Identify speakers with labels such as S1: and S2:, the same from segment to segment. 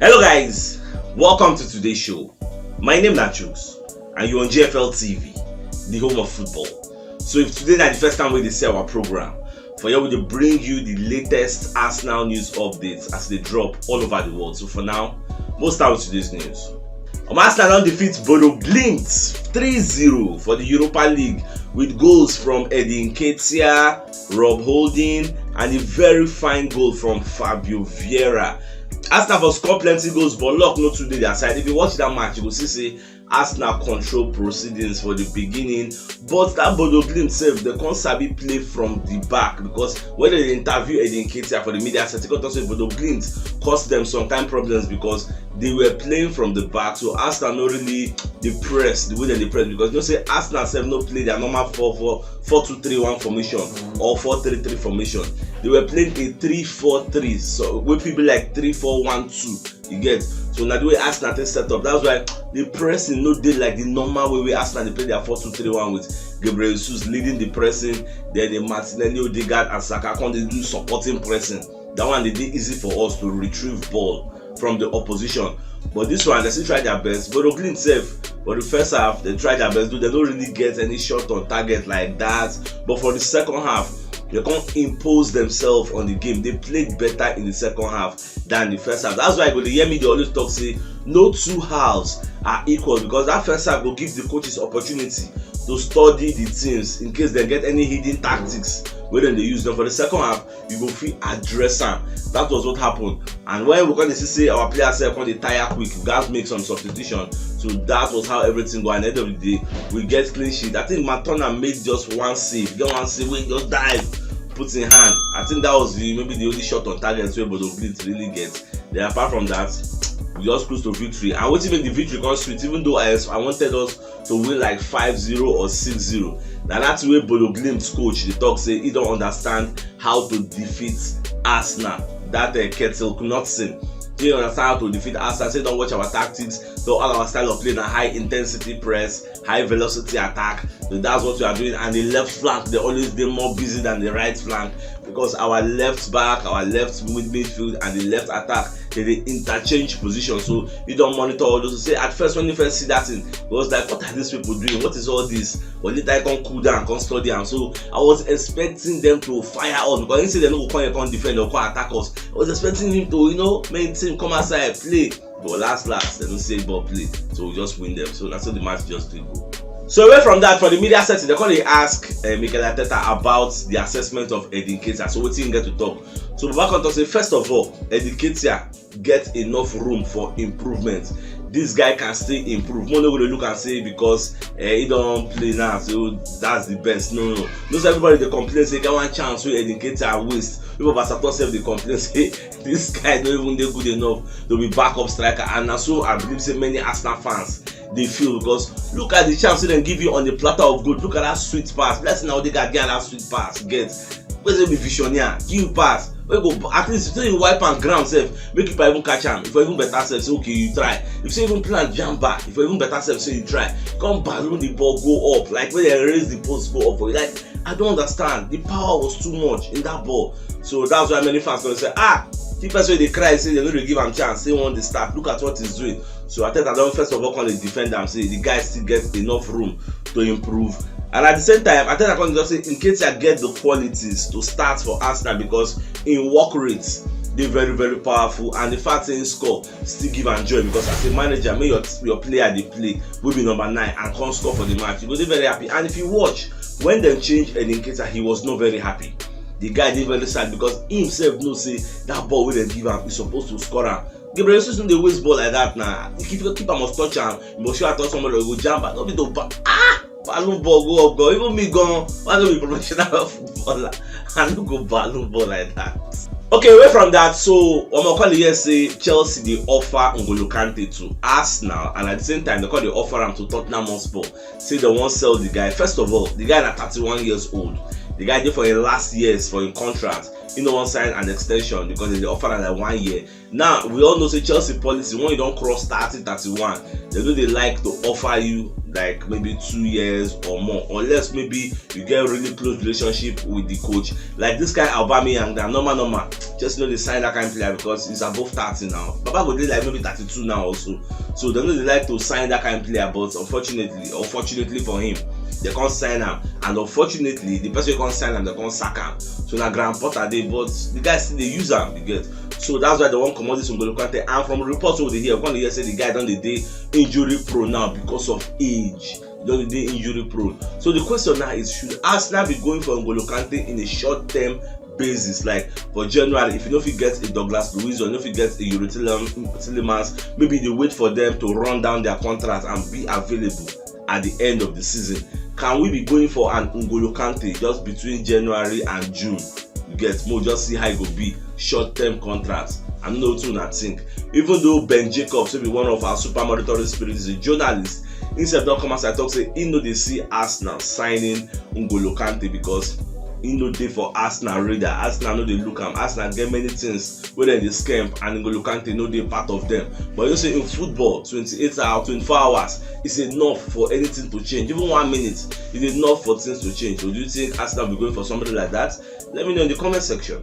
S1: Hello guys, welcome to today's show. My name is CHUKS and you're on GFL TV, the home of football. So if today is the first time we see our program, for here we will bring you the latest Arsenal news updates as they drop all over the world. So for now, we'll start with today's news. Arsenal defeats Bodo Glimt 3-0 for the Europa League with goals from Edin Nketiah, Rob Holding and a very fine goal from Fabio Vieira. Arsenal for score plenty goals, but luck not today their side. If you watch that match, you will see Arsenal control proceedings for the beginning, but that Bodo Glimt self, they can't sabi play from the back because when they interview Edin Nketiah for the media set, they got say Bodo Glimt caused them some kind problems because they were playing from the back. So Arsenal not really depressed the way they press because you say Arsenal self no play their normal 4-2-3-1 formation or 4-3-3 formation. They were playing a 3-4-3, so with people like 3-4-1-2. You get so now the way Arsenal is set up, that's why the pressing no dey like the normal way Arsenal they play their 4-2-3-1 with Gabriel Jesus leading the pressing, then the Martinelli, Odegaard and Saka come they do supporting pressing. That one they did easy for us to retrieve ball from the opposition. But this one they still try their best. Bodo Glimt safe for the first half they try their best, they don't really get any shot on target like that. But for the second half, they can't impose themselves on the game. They played better in the second half than the first half. That's why when they hear me, they always talk say no two halves are equal because that first half will give the coaches opportunity to study the teams in case they get any hidden tactics where then they use them. For the second half, you go feel address them. That was what happened. And when we're going to see our players say they tire quick, we got to make some substitution. So that was how everything go. And at the end of the day, we get clean sheet. I think Matona made just one save. Get one save, we just dive, put in hand. I think that was maybe the only shot on target where Bodo Glimt really gets. Then apart from that, we just close to victory. And what even the victory comes sweet, even though I wanted us to win like 5-0 or 6-0. Now that's where Bodo Glimt's coach, the talk say he don't understand how to defeat Arsenal. That Kettle could not sing. He understand how to defeat Arsenal. Say don't watch our tactics. So all our style of playing a high intensity press, high velocity attack. So that's what we are doing. And the left flank, they always be more busy than the right flank because our left back, our left midfield, and the left attack they interchange position. So you don't monitor all those. Say at first when you first see that thing, it was like, what are these people doing? What is all this? But later I can cool down, can study, and so I was expecting them to fire us because he said they don't come defend or come attack us. I was expecting him to, maintain, come outside, play. But last, they don't say ball play. So we just win them. So that's how the match just did go. So away from that, for the media setting, they call ask Mikel Arteta about the assessment of Edin Nketiah. So what didn't get to talk. So back on to say, first of all, Edin Nketiah get enough room for improvement. This guy can still improve. More no going to look and say because he don't play now, so that's the best. No. Not everybody they complain say get one chance where Edin Nketiah waste. People of us they complain say this guy don't even do good enough to be backup striker, and so I believe say many Arsenal fans they feel because look at the chance they give you on the platter of gold. Look at that sweet pass. Let's now they got that sweet pass. Get where's the visionaire? Give pass. We go at least if you wipe and ground self, make people even catch him. If you even better self, say okay, you try. If you even plan jump back, if you even better self, say you try. Come balloon the ball, go up. Like when they raise the post, go up for you. Like I don't understand. The power was too much in that ball. So that's why many fans gonna say, the person they cry, say they don't really give him chance, they want the start. Look at what he's doing. So I think I don't first of all call the defend them, say the guy still gets enough room to improve. And at the same time, I think I can just say in case I get the qualities to start for Arsenal because in work rates they're very, very powerful, and the fact that in score still give and joy because as a manager, may your player they play will be number 9 and can't score for the match. You go be very happy. And if you watch when they changed Edin Nketiah, he was not very happy. The guy did very sad because he himself knows say that ball will they give him is supposed to score him. Gabriel Jesus don't waste ball like that now. If you keep him must touch him, you must sure I thought somebody will go jump, but not be to balloon ball go up, go. Even me gone, why don't be professional footballer and don't go balloon ball like that. Okay, away from that, so Omo here say Chelsea they offer N'Golo Kante to Arsenal, and at the same time they call they offer him to Tottenham Hotspur. Say they won't sell the guy. First of all, the guy is 31 years old. The guy did for his last years for his contract. He don't want to sign an extension because they offer like 1 year. Now we all know say Chelsea policy when you don't cross 30, 31, they know they like to offer you like maybe 2 years or more, unless maybe you get a really close relationship with the coach. Like this guy Aubameyang, that normal, just they sign that kind of player because he's above 30 now. Baba go dey like maybe 32 now also. So they like to sign that kind of player, but unfortunately for him, they can't sign him, and unfortunately the person who can't sign him, they can't sack him. So now Graham Potter they, but the guys still they use him, you get. So that's why they want commodity from N'Golo Kante. And from reports over here, we're going to hear say the guy done the day injury prone now because of age. Done the day injury prone. So the question now is, should Arsenal be going for N'Golo Kante in a short-term basis, like for January? If you know if you get a Douglas Luiz or if you get a Yuri Tillemans, maybe they wait for them to run down their contract and be available at the end of the season. Can we be going for an N'Golo Kante just between January and June? You get more, just see how it will be. Short-term contracts. I don't know what I think. Even though Ben Jacobs will be one of our super monitoring spirits, is a journalist, instead of come outside talk say he know they see Arsenal signing N'Golo Kante because he know they for Arsenal radar. Arsenal know they look am. Arsenal get many things where they scam, and N'Golo Kante know they part of them. But you say in football, 28 hours, 24 hours is enough for anything to change. Even 1 minute is enough for things to change. So do you think Arsenal will be going for somebody like that? Let me know in the comment section.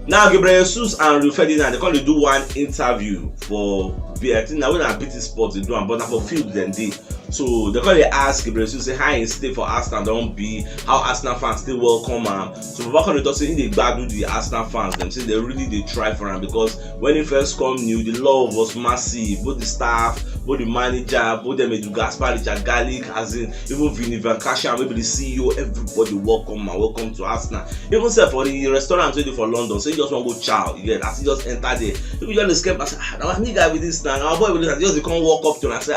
S1: Now Gabriel Jesus and Rio Ferdinand, they can't do one interview for I think now when I beat this sport they do, but now for field then they. So they're going to ask Gabriel Jesus, say how he stay for Arsenal, don't be how Arsenal fans still welcome him. So back on the talk, saying they bad the Arsenal fans, them say they try for him, because when he first come new, the love was massive, both the staff, both the manager, both them Edu Gaspar, Richard Garlic, as in even Vinny Van Kasha, maybe the CEO, everybody welcome to Arsenal. Even say for the restaurant waiting for London, so you just want to go chow, you get as you just enter there. If you just escape, I say, now I need guy with this now, our boy with this, just come walk up to him and say,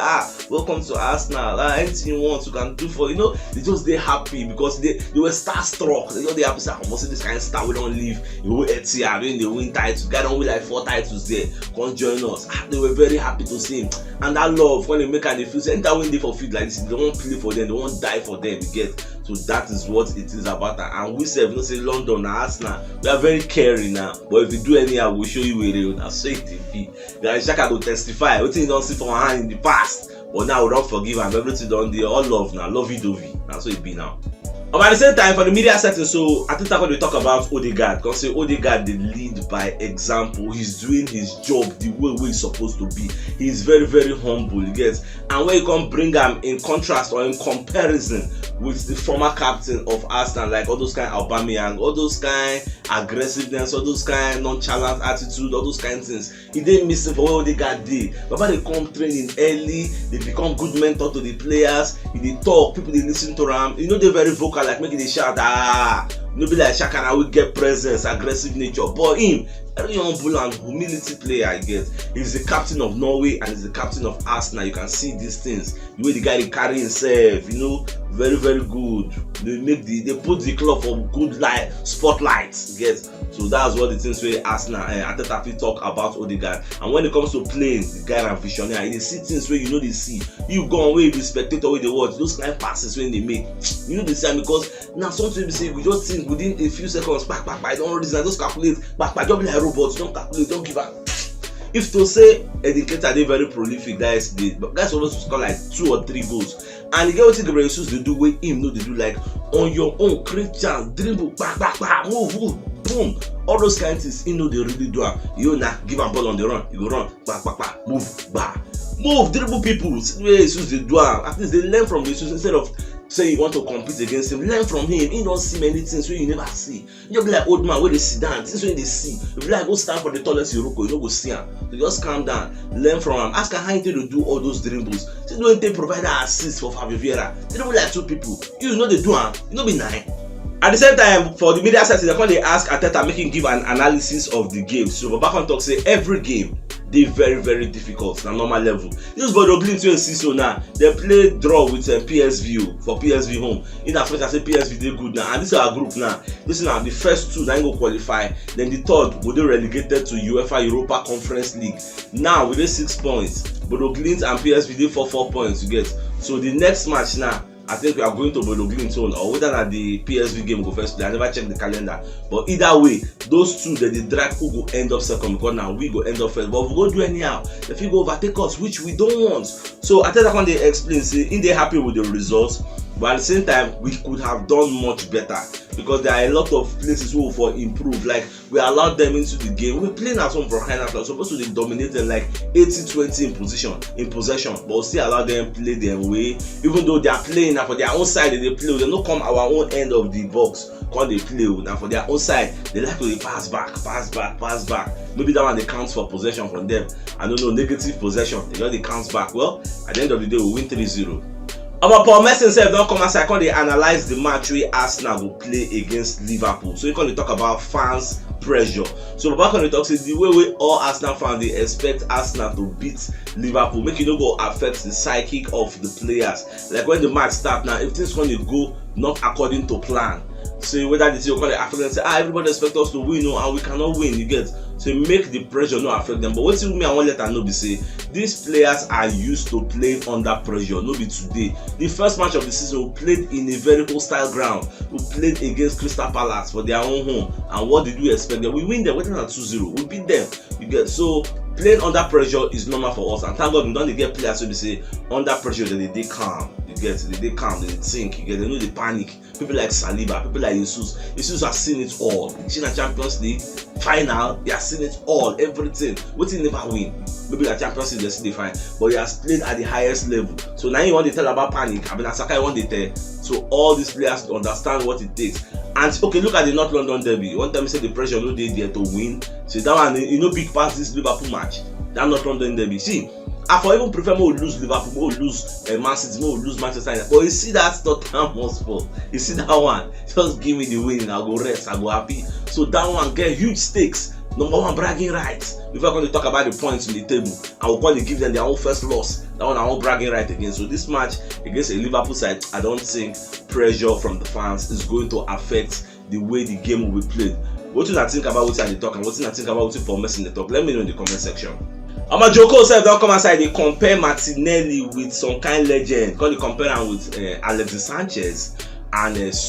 S1: welcome to Arsenal. Anything you want you can do for, they just they happy because they were starstruck. They happy say, I must see this kind of star, we don't leave you will Etihad when they win titles, guy don't win like 4 titles there, come join us. They were very happy to see him, and that love when they make and they feel say anytime when they for field like this, they won't play for them, they won't die for them, you get. So that is what it is about. And we say, say London and Arsenal, we are very caring now. But if you do anyhow, we'll show you where they are. So it be. Guys, Shaka will testify. What thing you don't see from hand in the past, but now we don't forgive and everything done. They all love now, lovey-dovey. That's what it be now. At the same time, for the media setting, so I think that's what we talk about Odegaard. Because say Odegaard, they lead by example. He's doing his job the way he's supposed to be. He's very, very humble, you get. And when you can bring him in contrast or in comparison with the former captain of Arsenal, like all those kind of Aubameyang, all those kind of aggressiveness, all those kind of nonchalant attitude, all those kind of things, he didn't miss it for what Odegaard did. But when they come training early, they become good mentor to the players. They talk, people they listen to them. They're very vocal, like making they shout, be like Shaka, I will get presence, aggressive nature. But him, very humble and humility player, I get. He's the captain of Norway and he's the captain of Arsenal. You can see these things. The way the guy they carry himself, very, very good. They put the club for good light, spotlights, you get. So that's what the things where Arsenal Ateta talk about Odegaard. And when it comes to playing, the guy are visionary. They see things where they see. You go away, be spectator where they watch. Those kind of passes when they make. They see because now something we say we just think within a few seconds, back, don't reason, just calculate, back, don't be like robots, don't calculate, don't give up. If to say educator they very prolific, guys always score like 2 or 3 goals. And you get what the Gabriel Jesus they do with him, they do like on your own, create chance, dribble, back, move, boom. All those kinds of things, they really do. Now give a ball on the run, you go run, back, move, dribble people. See the way Jesus they do. At least they learn from Jesus instead of say you want to compete against him. Learn from him. He don't see many things where you never see. You be like old man where they sit down. Things when they see. If you like go stand for the tallest Yoroko, you don't go see him. So just calm down. Learn from him. Ask him how he to do all those dribbles. See when they provide an assist for Fabio Vieira. They don't be like 2 people. You know they do him. You know be 9. At the same time, for the media setting, they ask Ateta make him give an analysis of the game. So back on talk say every game they very, very difficult na normal level. This Bodo Glimt wey see so now, they play draw with PSV for PSV home. In that first I say PSV they good now, and this is our group now. This is now the first 2 that go qualify. Then the third will they relegated to UEFA Europa Conference League. Now with 6 points, Bodo Glimt and PSV they 4 points you get. So the next match now, I think we are going to Bodo Glimt or whether that the PSV game go first play. I never checked the calendar. But either way, those two they drag who go end up second because now we go end up first. But we go do anyhow. If you go overtake us, which we don't want. So I tell that when they explain, say if they happy with the results, but at the same time we could have done much better because there are a lot of places who for improve. Like we allowed them into the game. We're playing at home for kind of supposed to be dominating like 80-20 in possession, but we still allow them play their way. Even though they are playing now for their own side, they play. They don't come our own end of the box. Call they play now for their own side. They like to pass back. Maybe that one they counts for possession from them. I don't know, negative possession. They counts back. Well, at the end of the day, we win 3-0. Our Paul Messi himself don't come outside. Can they analyze the match where Arsenal will play against Liverpool? So you can talk about fans pressure. So Baba can talk say the way all Arsenal fans they expect Arsenal to beat Liverpool, make it not go affect the psychic of the players. Like when the match start now, if things gonna go not according to plan. So whether they say call the affect them say everybody expect us to win and we cannot win, you get. So make the pressure not affect them. But what me I want let her know be say these players are used to playing under pressure. No be today. The first match of the season we played in a very hostile ground. We played against Crystal Palace for their own home. And what did we expect them? We win them waiting at 2-0. We beat them. You get so playing under pressure is normal for us. And thank God we don't get players so they say under pressure they calm. You get they calm, they think, you get they know they panic. People like Saliba, people like Jesus has seen it all. In the Champions League final, he has seen it all, everything. What he never win. Maybe the Champions League they see the fine, but he has played at the highest level. So now you want to tell about panic. I mean, Asaka want to tell. So all these players understand what it takes. And okay, look at the North London derby. One time you say the pressure no dey there to win. So that one, you know, big past this Liverpool match. That North London derby. See, I for even prefer more lose Liverpool, more lose Man City, more lose Manchester United. But you see that Tottenham Hotspur, you see that one, just give me the win, I'll go rest, I'll go happy. So that one get huge stakes. Number one, bragging rights. If we're going to talk about the points on the table, I will probably give them their own first loss. That one, our own bragging right again. So this match against a Liverpool side, I don't think pressure from the fans is going to affect the way the game will be played. What do you think about what I talk and what do you think about what Paul Messi in the talk? Let me know in the comment section. I'ma Joko self don't come outside. They compare Martinelli with some kind legend. Call they compare him with Alexis Sanchez and Luis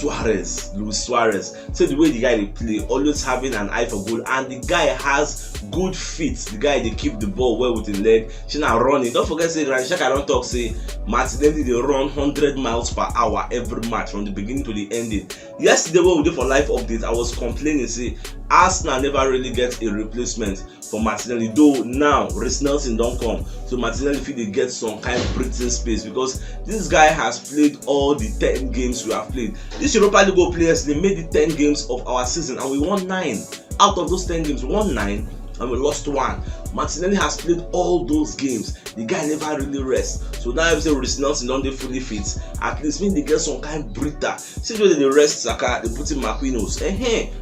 S1: Suarez. So the way the guy they play, always having an eye for goal, and the guy has good feet. The guy they keep the ball well with his leg. She now running. Don't forget say Granit Xhaka don't talk say Martinelli they run 100 miles per hour every match from the beginning to the ending. Yesterday when we did for live update, I was complaining say Arsenal never really gets a replacement for Martinelli. Though now Reece Nelson don't come, so Martinelli feel they get some kind of breathing space because this guy has played all the 10 games we have played. These Europa League players they made the 10 games of our season and we won 9. Out of those 10 games, we won 9 and we lost 1. Martinelli has played all those games. The guy never really rests. So now if say Reece Nelson don't they fully fit, at least when they get some kind of breather. See where they rest Saka, they put in Marquinhos.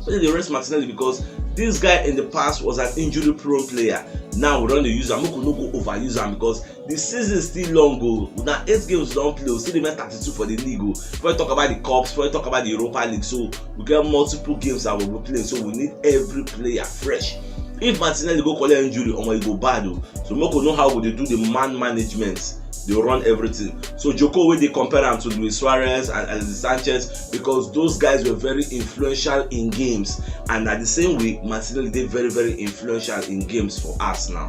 S1: Where they rest Martinelli because this guy in the past was an injury prone player. Now we don't use him. We could not go overuse him because the season is still long. Now 8 games don't play. We still remain 32 for the league. Before we talk about the cups, before we talk about the Europa League, so we get multiple games that we'll be playing. So we need every player fresh. If Martinelli go collect injury, or he go bad, so Moko know how they do the man management. They run everything. So Joko where they compare them to Luis Suarez and Alexis Sanchez because those guys were very influential in games, and at the same way Martinelli did very influential in games for us now.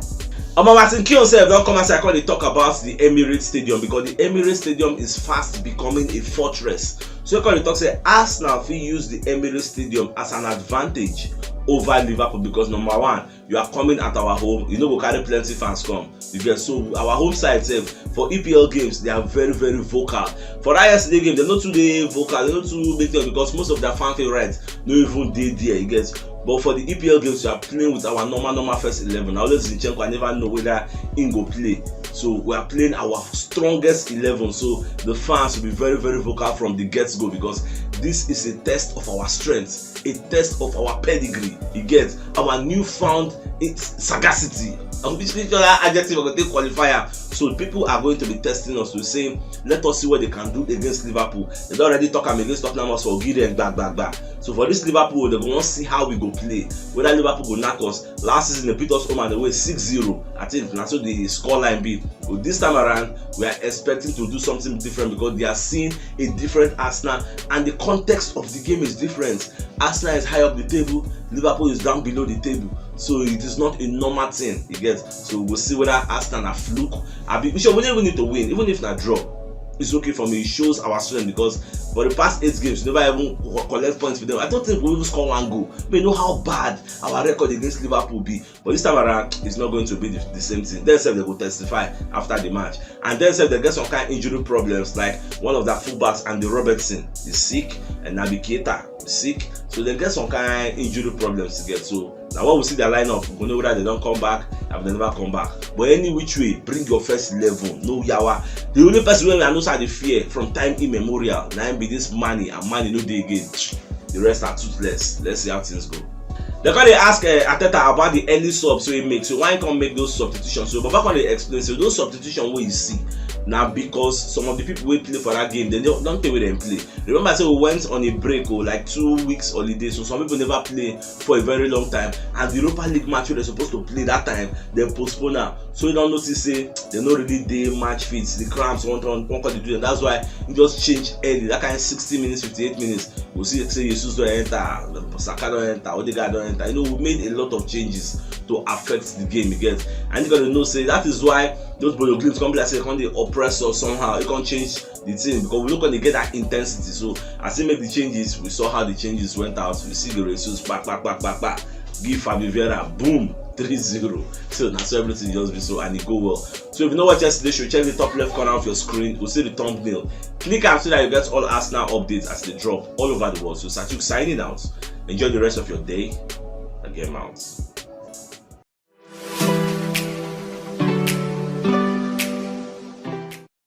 S1: Martin Keown himself don't come outside when they talk about the Emirates Stadium because the Emirates Stadium is fast becoming a fortress. So when they talk say Arsenal will use the Emirates Stadium as an advantage over Liverpool because number one, you are coming at our home, you know we carry plenty fans come. You get so our home side for EPL games they are very vocal. For that yesterday game, they're not too vocal, they're not too big deal because most of their fan favorites no even did there, you get. But for the EPL games, we are playing with our normal first 11. Now, always Zinchenko, I never know whether he go play. So we are playing our strongest 11. So the fans will be very vocal from the get-go because this is a test of our strength, a test of our pedigree. You get our newfound sagacity. which adjective are going to take qualifier. So people are going to be testing us to say, let us see what they can do against Liverpool. They don't already talk against Tottenham for Gideon back. So for this Liverpool, they're going to see how we go play. Whether Liverpool will knock us. Last season they beat us home and away 6-0. I think that's what the scoreline be. But this time around, we are expecting to do something different because they are seeing a different Arsenal and the context of the game is different. Arsenal is high up the table, Liverpool is down below the table. So it is not a normal thing, you get. So we'll see whether Arsenal are fluke. We don't even need to win, even if not draw. It's okay for me. It shows our strength because for the past 8 games, we never even collect points with them. I don't think we will score 1 goal. We know how bad our record against Liverpool will be. But this time around, it's not going to be the same thing. Then they will testify after the match. And then they get some kind of injury problems, like one of their fullbacks, Andy Robertson, is sick, and Naby Keita is sick. So they get some kind of injury problems to get. So now when we see their lineup, we know whether they don't come back or they never come back. But any which way, bring your first 11. No yawa. The only person who I know the fear from time immemorial, now be this money and money no day again. The rest are toothless. Let's see how things go. They can ask Arteta about the early subs so he makes. So why you can't make those substitutions? So but back when they explain, so those substitutions what you see now because some of the people will play for that game, they don't play with them play. Remember I said we went on a break or like 2 weeks holiday, so some people never play for a very long time, and the Europa League match they're supposed to play that time, they postpone now. So you don't notice say they're not really day match fits, the cramps won't to do, and that's why it just changed early. That kind of 60 minutes, 58 minutes. We'll see say Jesus don't enter, Saka don't enter, Odegaard don't enter. You know, we made a lot of changes to affect the game again. And you gotta know say that is why those Bodo Glimpse come be like say they oppress us somehow. You can't change the team because we're not gonna get that intensity. So as they make the changes, we saw how the changes went out. We see the results back. Give Fabio Vieira, boom, 3-0. So that's so everything just be so and it go well. So if you know what yesterday's show, check the top left corner of your screen. You'll see the thumbnail. Click and so that you get all Arsenal updates as they drop all over the world. So CHUKS signing out. Enjoy the rest of your day. Again, out.